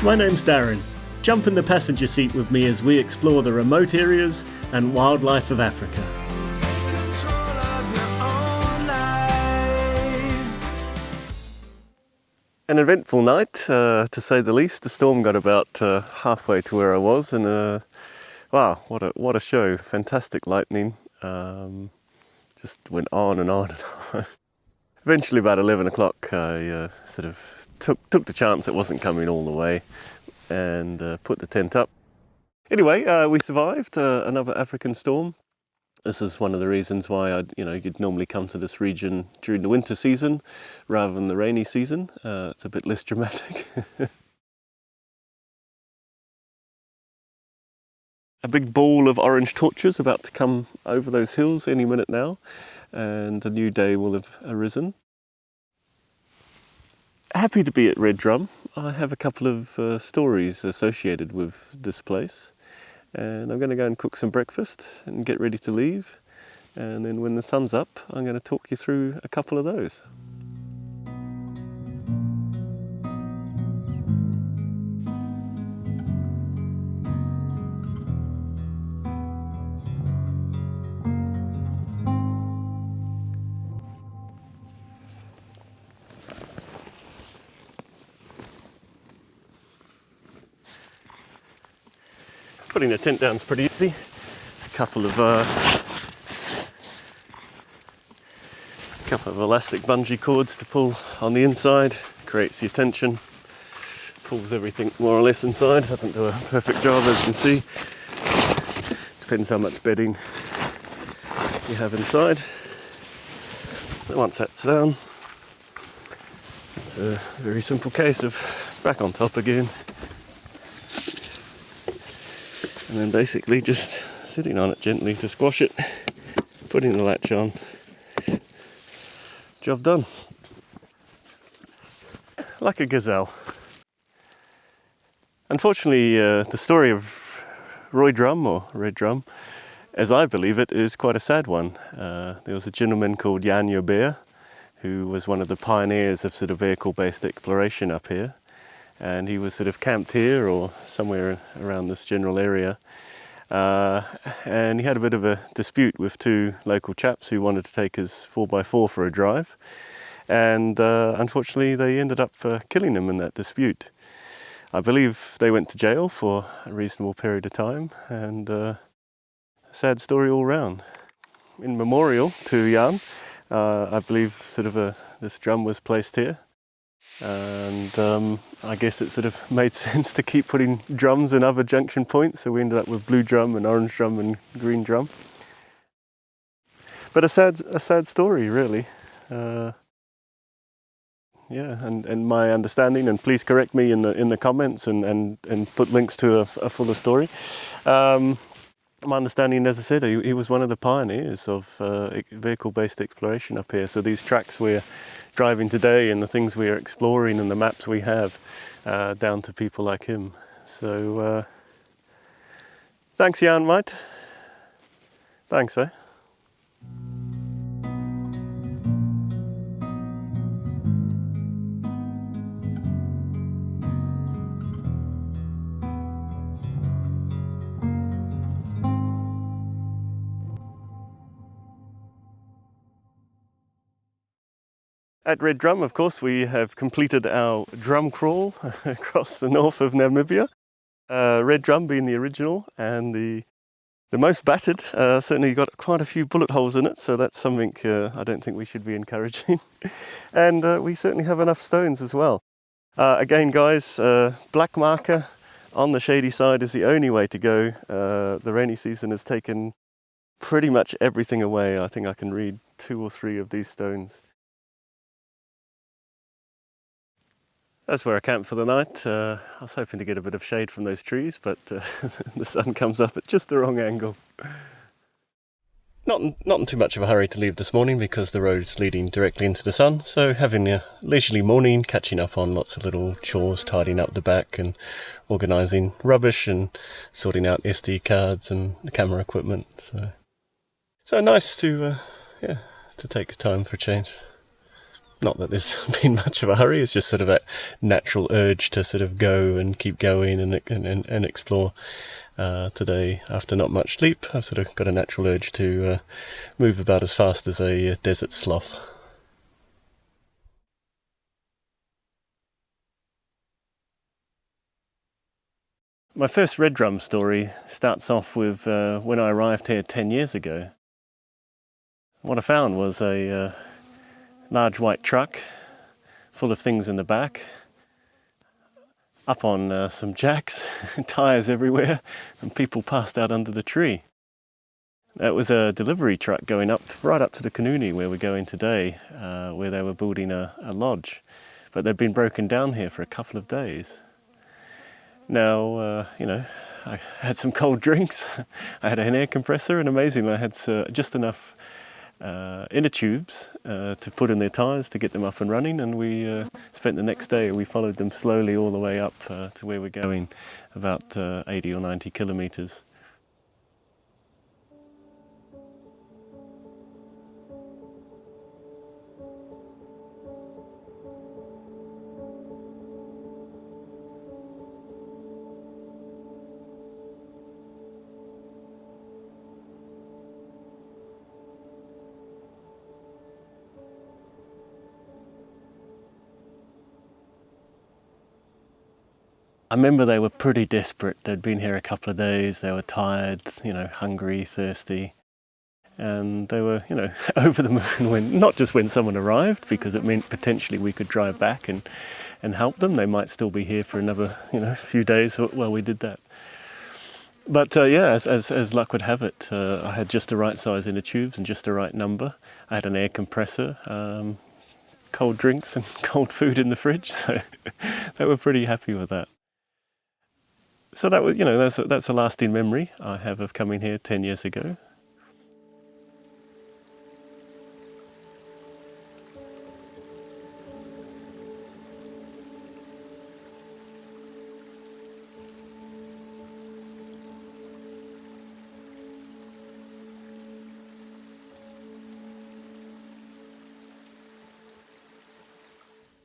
My name's Darren. Jump in the passenger seat with me as we explore the remote areas and wildlife of Africa. An eventful night, to say the least. The storm got about halfway to where I was, and wow, what a show! Fantastic lightning. Just went on and on and on. Eventually, about 11 o'clock, I sort of took the chance it wasn't coming all the way, and put the tent up. Anyway, we survived another African storm. This is one of the reasons why you'd normally come to this region during the winter season rather than the rainy season. It's a bit less dramatic. A big ball of orange torches about to come over those hills any minute now, and a new day will have arisen. Happy to be at Rooidrum. I have a couple of stories associated with this place. And I'm going to go and cook some breakfast and get ready to leave. And then when the sun's up, I'm going to talk you through a couple of those. Putting the tent down is pretty easy. It's a couple of elastic bungee cords to pull on the inside. Creates the tension, pulls everything more or less inside. Doesn't do a perfect job, as you can see. Depends how much bedding you have inside. But once that's down, it's a very simple case of back on top again. And then basically just sitting on it gently to squash it, putting the latch on, job done. Like a gazelle. Unfortunately, the story of Rooidrum, as I believe it, is quite a sad one. There was a gentleman called Jan Joubert, who was one of the pioneers of sort of vehicle-based exploration up here. And he was sort of camped here or somewhere around this general area. And he had a bit of a dispute with two local chaps who wanted to take his 4x4 for a drive. And unfortunately, they ended up killing him in that dispute. I believe they went to jail for a reasonable period of time, and a sad story all round. In memorial to Jan, I believe sort of this drum was placed here. And I guess it sort of made sense to keep putting drums in other junction points, so we ended up with blue drum and orange drum and green drum. But a sad story, really. Yeah, and my understanding, and please correct me in the comments and put links to a fuller story. My understanding, as I said, he was one of the pioneers of vehicle-based exploration up here. So these tracks we're driving today and the things we are exploring and the maps we have, down to people like him. So thanks, Jan, mate. Thanks, eh? At Rooidrum, of course, we have completed our drum crawl across the north of Namibia. Rooidrum being the original and the most battered. Certainly got quite a few bullet holes in it, so that's something I don't think we should be encouraging. And we certainly have enough stones as well. Again, guys, black marker on the shady side is the only way to go. The rainy season has taken pretty much everything away. I think I can read 2 or 3 of these stones. That's where I camped for the night. I was hoping to get a bit of shade from those trees, but the sun comes up at just the wrong angle. Not in too much of a hurry to leave this morning because the road's leading directly into the sun, so having a leisurely morning, catching up on lots of little chores, tidying up the back and organising rubbish and sorting out SD cards and the camera equipment. So nice to take time for a change. Not that there's been much of a hurry, it's just sort of that natural urge to sort of go and keep going and explore. Today, after not much sleep, I've sort of got a natural urge to move about as fast as a desert sloth. My first Rooidrum story starts off with when I arrived here 10 years ago. What I found was a large white truck full of things in the back, up on some jacks, tyres everywhere, and people passed out under the tree. That was a delivery truck going right up to the Kanuni where we're going today, where they were building a lodge. But they'd been broken down here for a couple of days. Now, I had some cold drinks, I had an air compressor, and amazingly I had just enough inner tubes to put in their tyres to get them up and running, and we spent the next day, we followed them slowly all the way up to where we're going, about 80 or 90 kilometres. I remember they were pretty desperate. They'd been here a couple of days, they were tired, hungry, thirsty. And they were, over the moon not just when someone arrived, because it meant potentially we could drive back and help them. They might still be here for another, few days while we did that. But as luck would have it, I had just the right size inner tubes and just the right number. I had an air compressor, cold drinks and cold food in the fridge, so they were pretty happy with that. So that was, that's a lasting memory I have of coming here 10 years ago.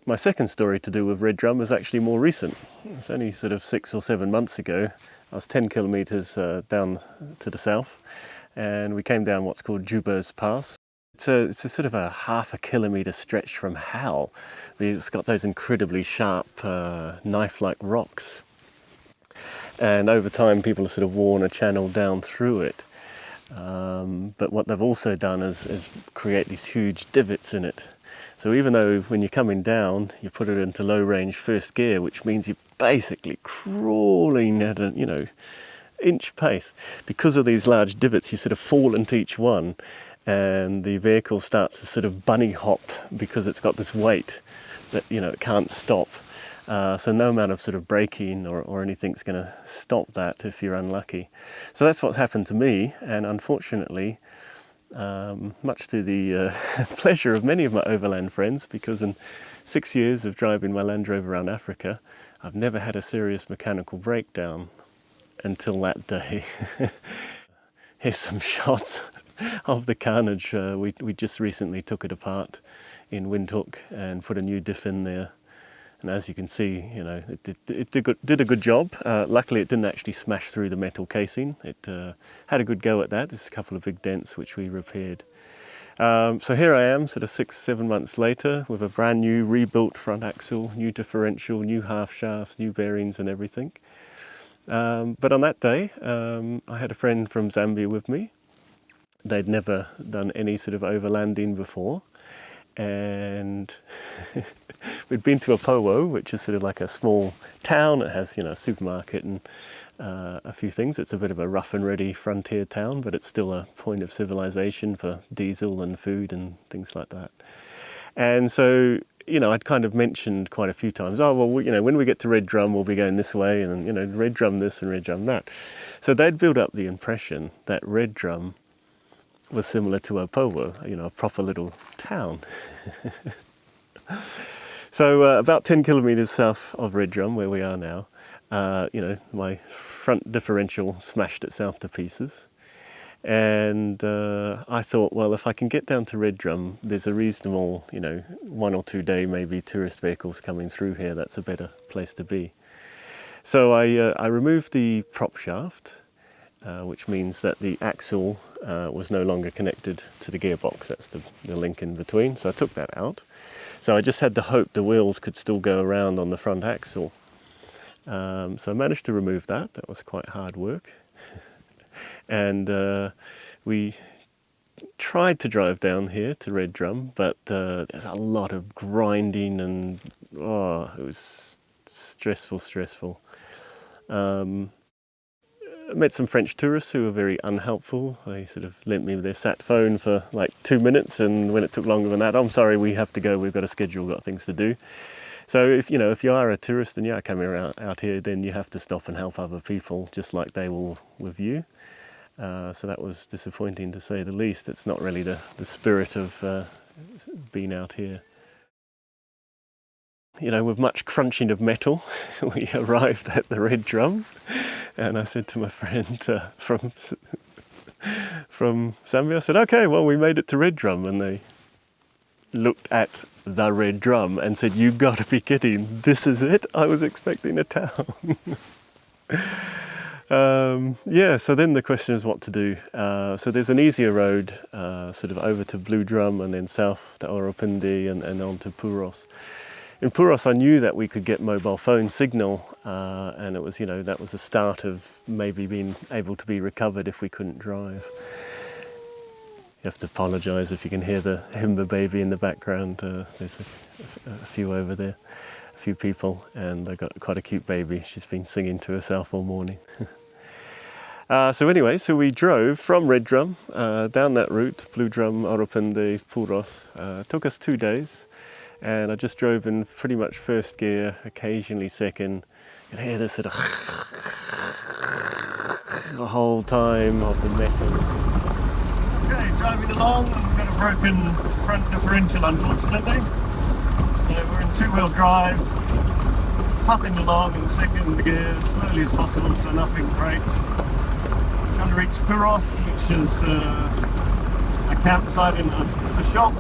My second story to do with Rooidrum is actually more recent. It's only sort of 6 or 7 months ago. I was 10 kilometres down to the south, and we came down what's called Joubert's Pass. It's a sort of a half a kilometre stretch from hell. It's got those incredibly sharp knife-like rocks. And over time people have sort of worn a channel down through it. But what they've also done is create these huge divots in it. So even though when you're coming down, you put it into low range first gear, which means you're basically crawling at an inch pace. Because of these large divots, you sort of fall into each one, and the vehicle starts to sort of bunny hop because it's got this weight that it can't stop. So no amount of sort of braking or anything's going to stop that if you're unlucky. So that's what's happened to me, and unfortunately, much to the pleasure of many of my overland friends, because in 6 years of driving my Land Rover around Africa, I've never had a serious mechanical breakdown until that day. Here's some shots of the carnage. We just recently took it apart in Windhoek and put a new diff in there. And as you can see, it did a good job. Luckily, it didn't actually smash through the metal casing. It had a good go at that. There's a couple of big dents which we repaired. So here I am, sort of 6-7 months later, with a brand new rebuilt front axle, new differential, new half shafts, new bearings and everything. But on that day, I had a friend from Zambia with me. They'd never done any sort of overlanding before. And we'd been to Apowo, which is sort of like a small town. It has, a supermarket and a few things. It's a bit of a rough and ready frontier town, but it's still a point of civilization for diesel and food and things like that. And so, I'd kind of mentioned quite a few times, when we get to Rooidrum, we'll be going this way, and Rooidrum this and Rooidrum that. So they'd built up the impression that Rooidrum was similar to Apowo, a proper little town. So about 10 kilometres south of Rooidrum, where we are now, my front differential smashed itself to pieces. And I thought, well, if I can get down to Rooidrum, there's a reasonable, 1 or 2 day maybe tourist vehicles coming through here. That's a better place to be. So I removed the prop shaft, which means that the axle was no longer connected to the gearbox. That's the link in between. So I took that out. So I just had the hope the wheels could still go around on the front axle. So I managed to remove that. That was quite hard work. And we tried to drive down here to Rooidrum, but there's a lot of grinding and it was stressful. I met some French tourists who were very unhelpful. They sort of lent me their sat phone for like 2 minutes, and when it took longer than that, I'm sorry, we have to go, we've got a schedule, we've got things to do. So if you are a tourist and you are coming out here, then you have to stop and help other people just like they will with you. So that was disappointing, to say the least. It's not really the spirit of being out here. With much crunching of metal, we arrived at the Rooidrum, and I said to my friend from Zambia, I said, okay, well, we made it to Rooidrum. And they looked at the Rooidrum and said, you've got to be kidding, this is it? I was expecting a town. So then the question is what to do. So there's an easier road sort of over to Rooidrum and then south to Oropendi and on to Puros. In Puros I knew that we could get mobile phone signal, and it was, that was the start of maybe being able to be recovered if we couldn't drive. You have to apologise if you can hear the Himba baby in the background. There's a few over there, a few people, and I got quite a cute baby. She's been singing to herself all morning. So we drove from Rooidrum down that route, Rooidrum, Oropendi, Puros. It took us 2 days, and I just drove in pretty much first gear, occasionally second. You can hear this sort of the whole time of the metal. Okay, driving along, we've got a broken front differential, unfortunately. So we're in two-wheel drive, puffing along in second gear, slowly as possible, so nothing great. Trying to reach Puros, which is a campsite in a shop.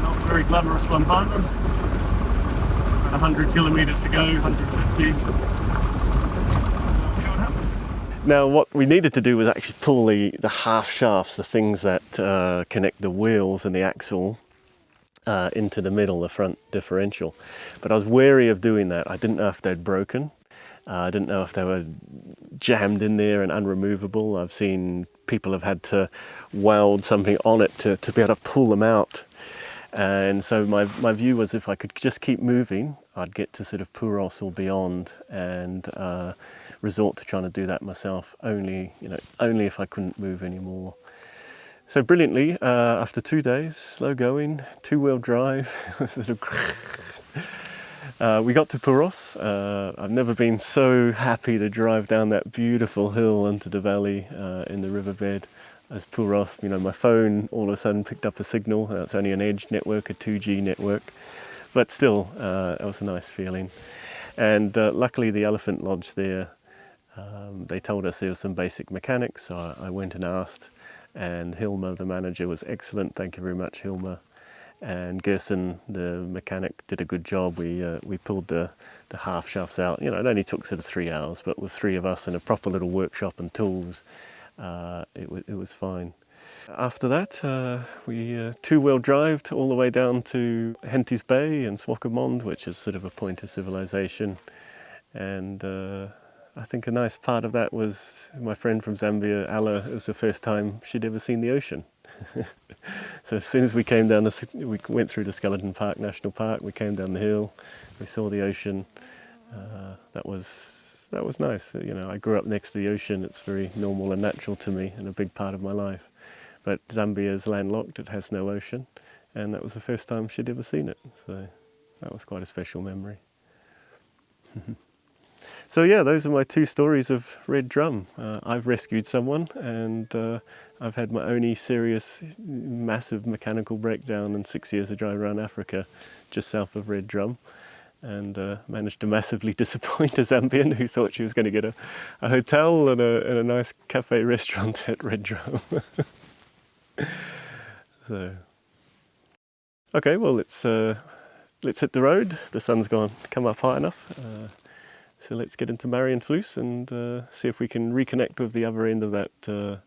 Not very glamorous ones either. About 100 kilometres to go, 150. See what happens. Now what we needed to do was actually pull the half shafts, the things that connect the wheels and the axle, into the middle, the front differential. But I was wary of doing that. I didn't know if they'd broken. I didn't know if they were jammed in there and unremovable. I've seen people have had to weld something on it to be able to pull them out. And so my view was if I could just keep moving, I'd get to sort of Puros or beyond and resort to trying to do that myself, only if I couldn't move anymore. So brilliantly, after 2 days, slow going, two-wheel drive, sort of we got to Puros. I've never been so happy to drive down that beautiful hill into the valley in the riverbed as Puros. My phone all of a sudden picked up a signal. It's only an edge network, a 2G network, but still, it was a nice feeling. And luckily the Elephant Lodge there, they told us there was some basic mechanics, so I went and asked, and Hilma, the manager, was excellent. Thank you very much, Hilma. And Gerson, the mechanic, did a good job. We pulled the half shafts out. It only took sort of 3 hours, but with 3 of us in a proper little workshop and tools, it was fine. After that, we two-wheel drived all the way down to Henties Bay and Swakopmund, which is sort of a point of civilization. And I think a nice part of that was my friend from Zambia, Alla. It was the first time she'd ever seen the ocean. So as soon as we came down, we went through the Skeleton Park National Park, we came down the hill, we saw the ocean. That was nice. I grew up next to the ocean. It's very normal and natural to me and a big part of my life. But Zambia is landlocked, it has no ocean, and that was the first time she'd ever seen it. So that was quite a special memory. So yeah, those are my 2 stories of Rooidrum. I've rescued someone, and I've had my only serious, massive mechanical breakdown in 6 years of driving around Africa, just south of Rooidrum. and managed to massively disappoint a Zambian who thought she was going to get a hotel and a nice cafe restaurant at Rooidrum. So, okay, well let's hit the road. The sun's come up high enough, so let's get into Marienfluss and see if we can reconnect with the other end of that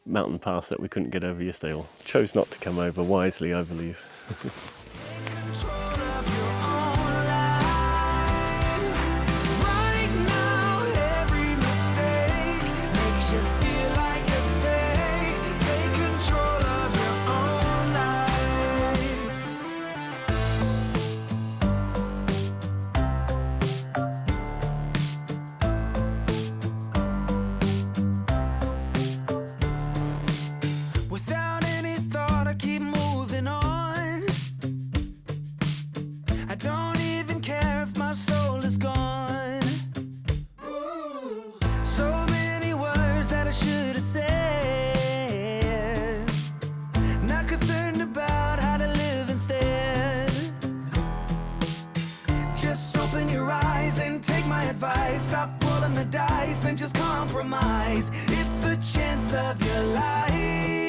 mountain pass that we couldn't get over yesterday, or chose not to come over wisely, I believe. Stop rolling the dice and just compromise. It's the chance of your life.